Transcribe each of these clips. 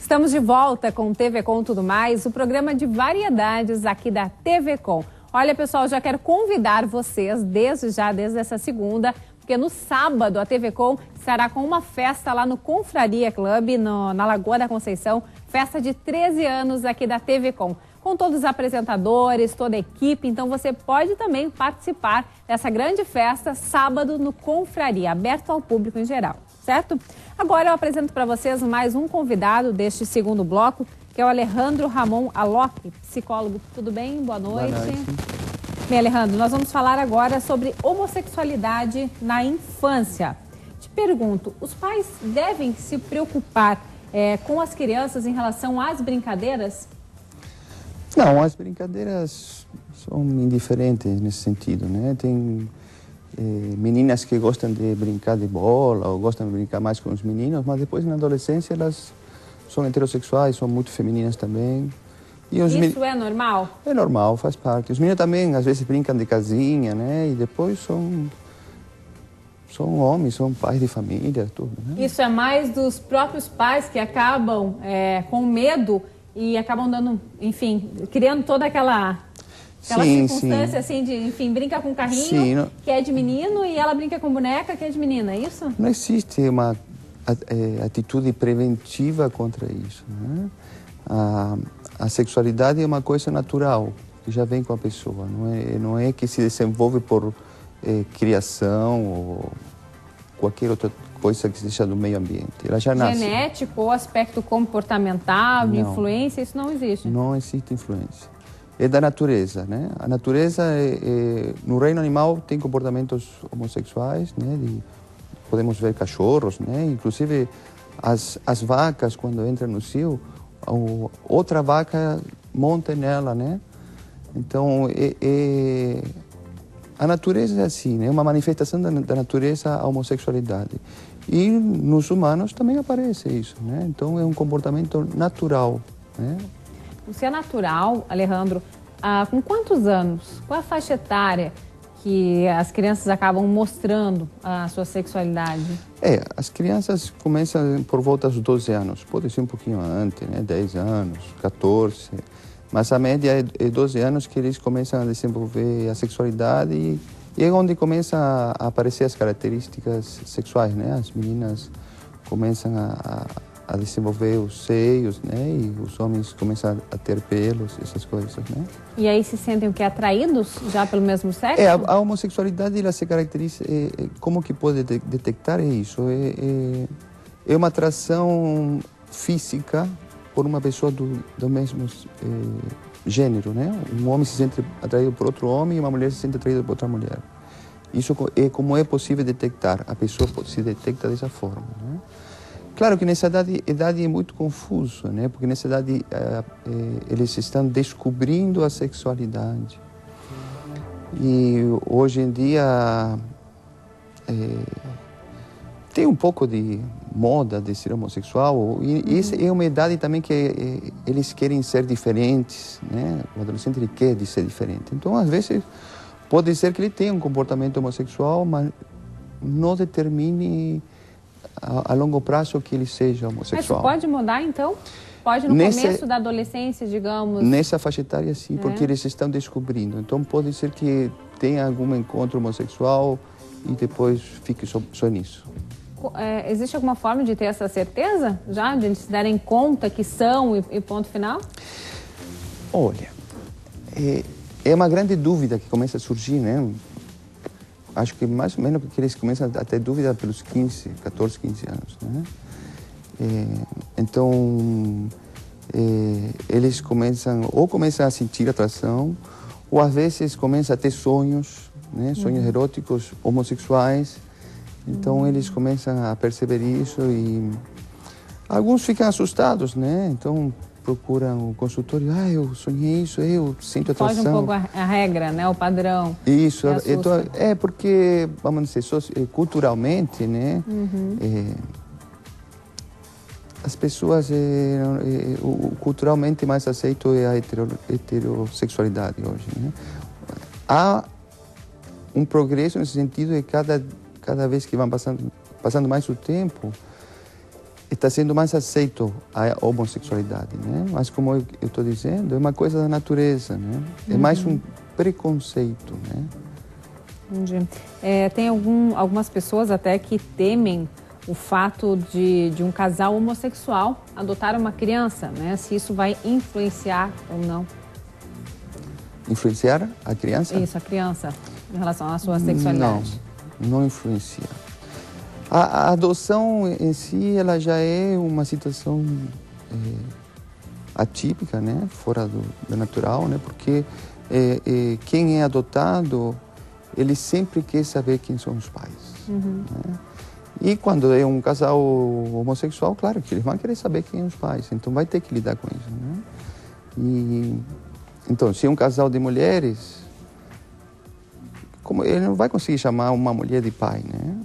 Estamos de volta com o TV Com Tudo Mais, o programa de variedades aqui da TV Com. Olha, pessoal, já quero convidar vocês desde essa segunda, porque no sábado a TV Com estará com uma festa lá no Confraria Club, na Lagoa da Conceição, festa de 13 anos aqui da TV Com todos os apresentadores, toda a equipe. Então você pode também participar dessa grande festa sábado no Confraria, aberto ao público em geral, certo? Agora eu apresento para vocês mais um convidado deste segundo bloco, que é o Alejandro Ramon Alocchi, psicólogo. Tudo bem? Boa noite. Boa noite. Bem, Alejandro, nós vamos falar agora sobre homossexualidade na infância. Te pergunto, os pais devem se preocupar com as crianças em relação às brincadeiras? Não, as brincadeiras são indiferentes nesse sentido, né? Tem meninas que gostam de brincar de bola ou gostam de brincar mais com os meninos, mas depois na adolescência elas são heterossexuais, são muito femininas também. E isso é normal? É normal, faz parte. Os meninos também às vezes brincam de casinha, né? E depois são homens, são pais de família, tudo, né? Isso é mais dos próprios pais que acabam com medo e acabam dando, enfim, criando toda aquela circunstância, assim, de, enfim, brinca com carrinho, que é de menino, e ela brinca com boneca, que é de menina, é isso? Não existe uma atitude preventiva contra isso, né? A sexualidade é uma coisa natural, que já vem com a pessoa, não é que se desenvolve por criação ou qualquer outra coisa que seja do meio ambiente. Ela já nasce. Genético ou aspecto comportamental, de influência, isso não existe? Não existe influência. É da natureza, né? A natureza, no reino animal, tem comportamentos homossexuais, né? Podemos ver cachorros, né? Inclusive, as vacas, quando entram no cio, outra vaca monta nela, né? Então, a natureza é assim, né? É uma manifestação da natureza a homossexualidade. E nos humanos também aparece isso, né? Então é um comportamento natural, né? Se é natural, Alejandro, com quantos anos, qual é a faixa etária que as crianças acabam mostrando a sua sexualidade? As crianças começam por volta dos 12 anos, pode ser um pouquinho antes, né? 10 anos, 14, mas a média é 12 anos que eles começam a desenvolver a sexualidade e é onde começam a aparecer as características sexuais, né? As meninas começam a desenvolver os seios, né? E os homens começam a ter pelos, essas coisas, né? E aí se sentem o quê? Atraídos já pelo mesmo sexo? A homossexualidade, ela se caracteriza, como que pode detectar isso? É uma atração física por uma pessoa do mesmo gênero, né? Um homem se sente atraído por outro homem e uma mulher se sente atraída por outra mulher. Isso é como é possível detectar. A pessoa se detecta dessa forma, né? Claro que nessa idade é muito confuso, né? Porque nessa idade eles estão descobrindo a sexualidade. E hoje em dia tem um pouco de moda de ser homossexual, e essa é uma idade também que eles querem ser diferentes, né? O adolescente ele quer ser diferente. Então, às vezes, pode ser que ele tenha um comportamento homossexual, mas não determine a longo prazo que ele seja homossexual. Mas pode mudar, então? Pode no começo da adolescência, digamos? Nessa faixa etária, sim, porque eles estão descobrindo. Então, pode ser que tenha algum encontro homossexual e depois fique só nisso. Existe alguma forma de ter essa certeza, já? De eles se darem conta que são e ponto final? Olha, é uma grande dúvida que começa a surgir, né? Acho que mais ou menos porque eles começam a ter dúvida pelos 14, 15 anos, né? Então, eles começam a sentir atração, ou às vezes começam a ter sonhos, né? Sonhos eróticos homossexuais. Então eles começam a perceber isso e alguns ficam assustados, né? Então procuram o consultório, eu sonhei isso, eu sinto atração. Foge um pouco a regra, né? O padrão. Isso, então, porque, vamos dizer, culturalmente, né? As pessoas, culturalmente mais aceito é a heterossexualidade hoje, né? Há um progresso nesse sentido e cada vez que vão passando mais o tempo, está sendo mais aceito a homossexualidade, né? Mas como eu estou dizendo, é uma coisa da natureza, né? É mais um preconceito, né? Entendi. Tem algumas pessoas até que temem o fato de um casal homossexual adotar uma criança, né? Se isso vai influenciar ou não. Influenciar a criança? Isso, a criança, em relação à sua sexualidade. Não influencia. A adoção em si, ela já é uma situação atípica, né? Fora do natural, né? Porque quem é adotado, ele sempre quer saber quem são os pais. Né? E quando é um casal homossexual, claro que eles vão querer saber quem são os pais. Então vai ter que lidar com isso, né? Então, se é um casal de mulheres, ele não vai conseguir chamar uma mulher de pai, né?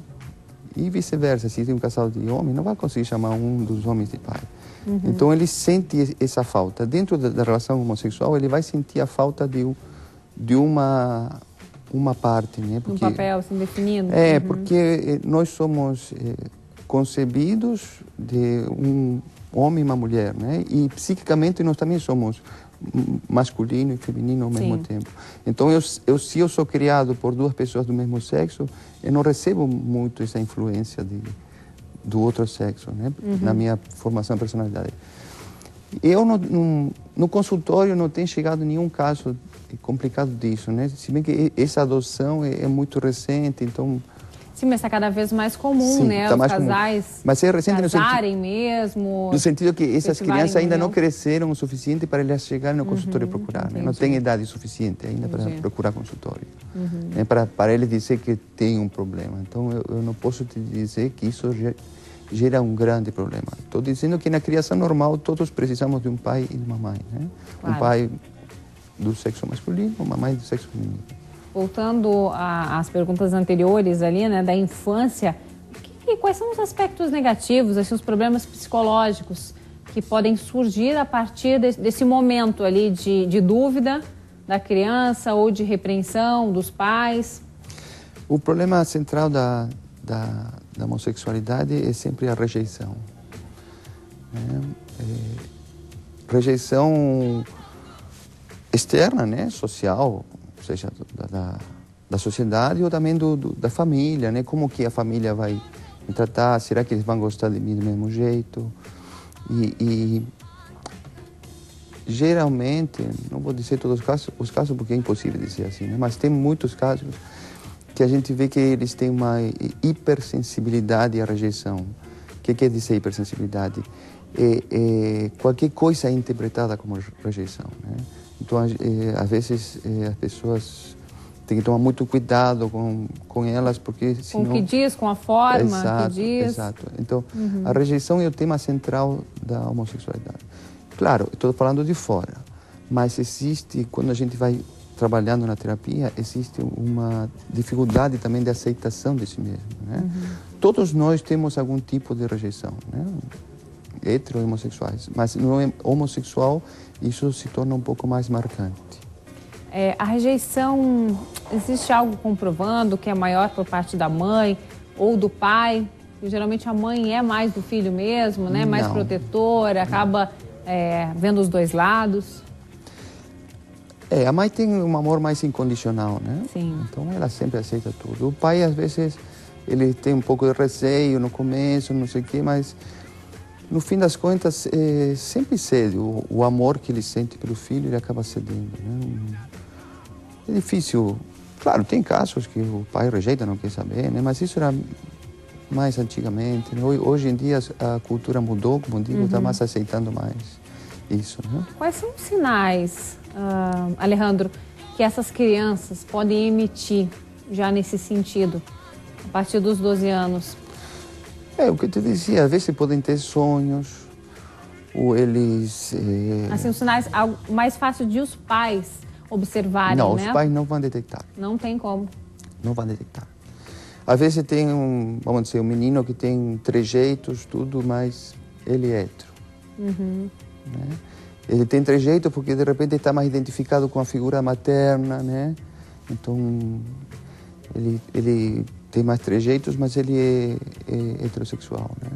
E vice-versa, se é um casal de homens, não vai conseguir chamar um dos homens de pai. Então ele sente essa falta. Dentro da relação homossexual, ele vai sentir a falta de uma parte, né? Porque, um papel assim definido. Porque nós somos concebidos de um homem e uma mulher, né? E psiquicamente nós também somos masculino e feminino ao mesmo tempo. Então, se eu sou criado por duas pessoas do mesmo sexo, eu não recebo muito essa influência do outro sexo, né? Na minha formação e personalidade. Eu, no consultório, não tenho chegado a nenhum caso complicado disso, né? Se bem que essa adoção é muito recente, então... Sim, mas está cada vez mais comum, né? Tá os mais casais comum. Mas é recente casarem mesmo. No sentido que essas crianças ainda não cresceram o suficiente para elas chegarem no consultório e procurar. Né? Não tem idade suficiente ainda para procurar consultório. Né? Para ele dizer que tem um problema. Então, eu não posso te dizer que isso gera um grande problema. Estou dizendo que na criação normal todos precisamos de um pai e de uma mãe. Né? Claro. Um pai do sexo masculino, uma mãe do sexo feminino. Voltando às perguntas anteriores ali, né, da infância, quais são os aspectos negativos, assim, os problemas psicológicos que podem surgir a partir desse momento ali de dúvida da criança ou de repreensão dos pais? O problema central da homossexualidade é sempre a rejeição. Né? Rejeição externa, né, social, ou seja, da sociedade ou também da família, né? Como que a família vai me tratar? Será que eles vão gostar de mim do mesmo jeito? E geralmente, não vou dizer todos os casos porque é impossível dizer assim, né? Mas tem muitos casos que a gente vê que eles têm uma hipersensibilidade à rejeição. O que quer dizer hipersensibilidade? Qualquer coisa é interpretada como rejeição, né? Então, às vezes, as pessoas têm que tomar muito cuidado com elas, porque senão... Com o que diz, com a forma que diz. Exato. Então, a rejeição é o tema central da homossexualidade. Claro, estou falando de fora, mas existe, quando a gente vai trabalhando na terapia, existe uma dificuldade também de aceitação de si mesmo, né? Todos nós temos algum tipo de rejeição, né? Hetero e homossexuais, mas no homossexual isso se torna um pouco mais marcante. A rejeição, existe algo comprovando que é maior por parte da mãe ou do pai? E, geralmente a mãe é mais do filho mesmo, né? Mais protetora, acaba vendo os dois lados. A mãe tem um amor mais incondicional, né? Sim. Então ela sempre aceita tudo. O pai, às vezes, ele tem um pouco de receio no começo, não sei o quê, mas no fim das contas, sempre cede. O amor que ele sente pelo filho, ele acaba cedendo, né? É difícil. Claro, tem casos que o pai rejeita, não quer saber, né? Mas isso era mais antigamente, né? Hoje em dia a cultura mudou, como digo, está mais aceitando mais isso, né? Quais são os sinais, Alejandro, que essas crianças podem emitir já nesse sentido, a partir dos 12 anos? O que eu te dizia, às vezes podem ter sonhos, ou eles... Assim, os sinais mais fácil de os pais observarem, não, né? Os pais não vão detectar. Não tem como. Não vão detectar. Às vezes tem vamos dizer, um menino que tem trejeitos, tudo, mas ele é hétero. Né? Ele tem trejeito porque de repente está mais identificado com a figura materna, né? Então, ele tem mais trejeitos, mas ele é heterossexual, né?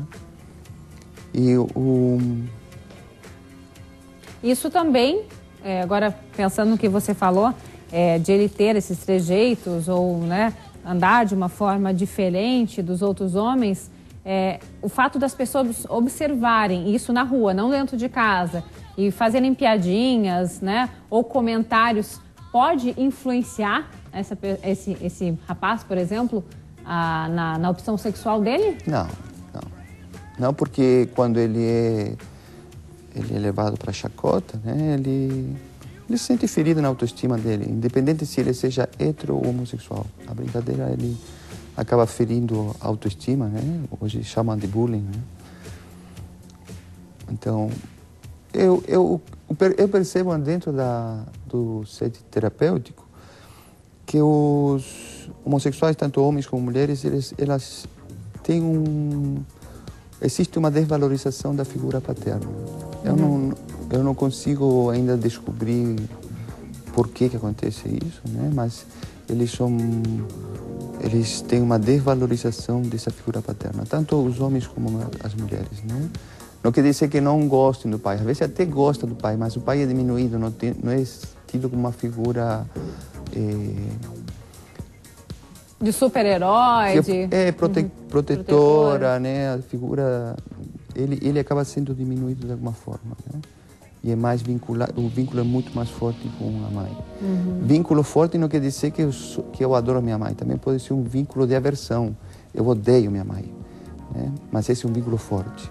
E Isso também, agora pensando no que você falou, de ele ter esses trejeitos ou, né, andar de uma forma diferente dos outros homens, o fato das pessoas observarem isso na rua, não dentro de casa, e fazerem piadinhas, né, ou comentários, pode influenciar esse rapaz, por exemplo, na opção sexual dele? Não, porque quando ele é levado para chacota, né, ele se sente ferido na autoestima dele, independente se ele seja hetero ou homossexual. A brincadeira, ele acaba ferindo a autoestima, né? Hoje chamam de bullying, né? Então, eu percebo dentro do set terapêutico que os homossexuais, tanto homens como mulheres, elas têm existe uma desvalorização da figura paterna. Eu não consigo ainda descobrir por que acontece isso, né? Mas eles têm uma desvalorização dessa figura paterna, tanto os homens como as mulheres, né? Não quer dizer que não gostem do pai. Às vezes até gosta do pai, mas o pai é diminuído, não é tido como uma figura de super-herói, protetora, né? A figura, ele acaba sendo diminuído de alguma forma, né? E é mais vinculado, o vínculo é muito mais forte com a mãe. Vínculo forte não quer dizer que eu adoro minha mãe, também pode ser um vínculo de aversão. Eu odeio minha mãe, né? Mas esse é um vínculo forte.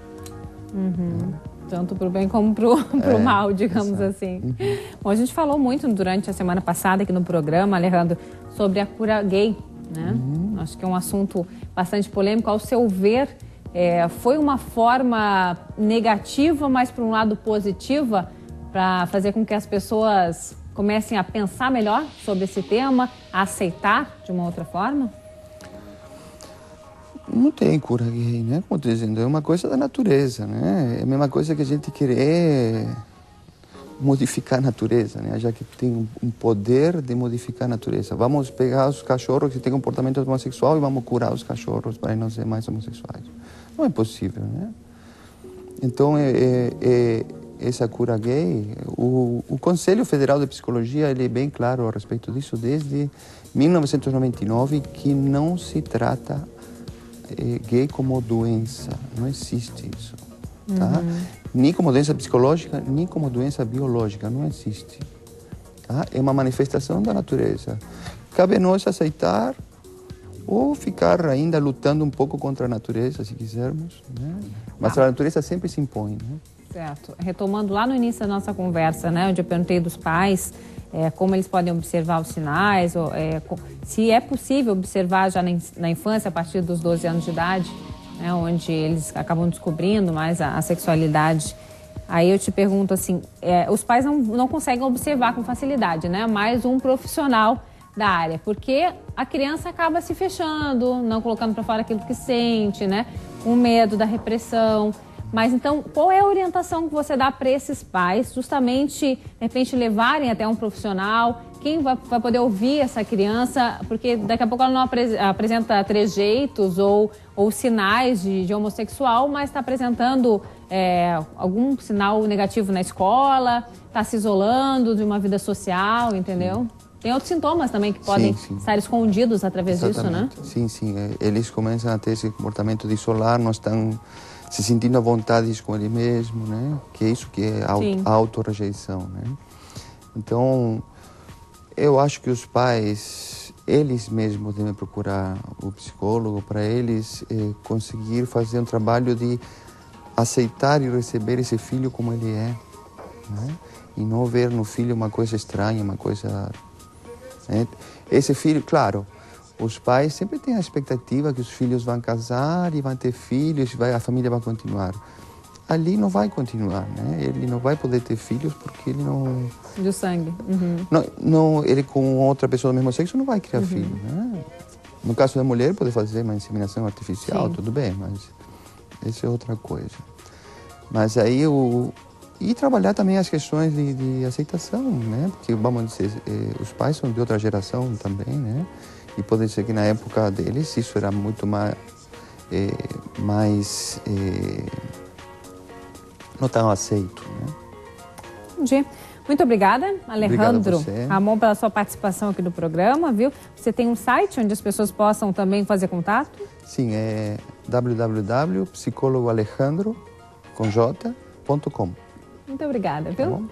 Tanto para o bem como para o mal, digamos assim. Bom, a gente falou muito durante a semana passada aqui no programa, Alejandro, sobre a cura gay, né? Acho que é um assunto bastante polêmico. Ao seu ver, foi uma forma negativa, mas por um lado positiva, para fazer com que as pessoas comecem a pensar melhor sobre esse tema, a aceitar de uma outra forma? Não tem cura gay, né? Como estou dizendo, é uma coisa da natureza, né? É a mesma coisa que a gente querer modificar a natureza, né? Já que tem um poder de modificar a natureza. Vamos pegar os cachorros que têm comportamento homossexual e vamos curar os cachorros para não ser mais homossexuais. Não é possível, né? Então, essa cura gay, o Conselho Federal de Psicologia, ele é bem claro a respeito disso desde 1999, que não se trata gay como doença, não existe isso, tá? Nem como doença psicológica, nem como doença biológica, não existe, tá? É uma manifestação da natureza. Cabe a nós aceitar ou ficar ainda lutando um pouco contra a natureza, se quisermos, né? Mas a natureza sempre se impõe, né? Certo. Retomando lá no início da nossa conversa, né, onde eu perguntei dos pais como eles podem observar os sinais, ou, se é possível observar já na infância, a partir dos 12 anos de idade, né, onde eles acabam descobrindo mais a sexualidade. Aí eu te pergunto assim, os pais não conseguem observar com facilidade, né, mais um profissional da área, porque a criança acaba se fechando, não colocando para fora aquilo que sente, né, com medo da repressão. Mas então, qual é a orientação que você dá para esses pais, justamente, de repente, levarem até um profissional? Quem vai poder ouvir essa criança? Porque daqui a pouco ela não apresenta trejeitos ou sinais de homossexual, mas está apresentando algum sinal negativo na escola, está se isolando de uma vida social, entendeu? Tem outros sintomas também que podem estar escondidos através disso, né? Sim. Eles começam a ter esse comportamento de isolar, não estão se sentindo à vontade com ele mesmo, né? Que é isso que é a autorrejeição, né? Então, eu acho que os pais, eles mesmos devem procurar o psicólogo para eles conseguir fazer um trabalho de aceitar e receber esse filho como ele é, né? E não ver no filho uma coisa estranha, uma coisa... né? Esse filho, claro, os pais sempre têm a expectativa que os filhos vão casar e vão ter filhos, a família vai continuar. Ali não vai continuar, né? Ele não vai poder ter filhos porque ele não... Do sangue. Não, ele com outra pessoa do mesmo sexo não vai criar filho, né? No caso da mulher, pode fazer uma inseminação artificial, tudo bem, mas isso é outra coisa. Mas aí E trabalhar também as questões de aceitação, né? Porque, vamos dizer, os pais são de outra geração também, né? E pode ser que na época deles isso era muito mais não tão aceito, né? Entendi. Muito obrigada, Alejandro Ramon, pela sua participação aqui no programa, viu? Você tem um site onde as pessoas possam também fazer contato? Sim, é www.psicologoalejandro.com. Muito obrigada, viu? Tá bom?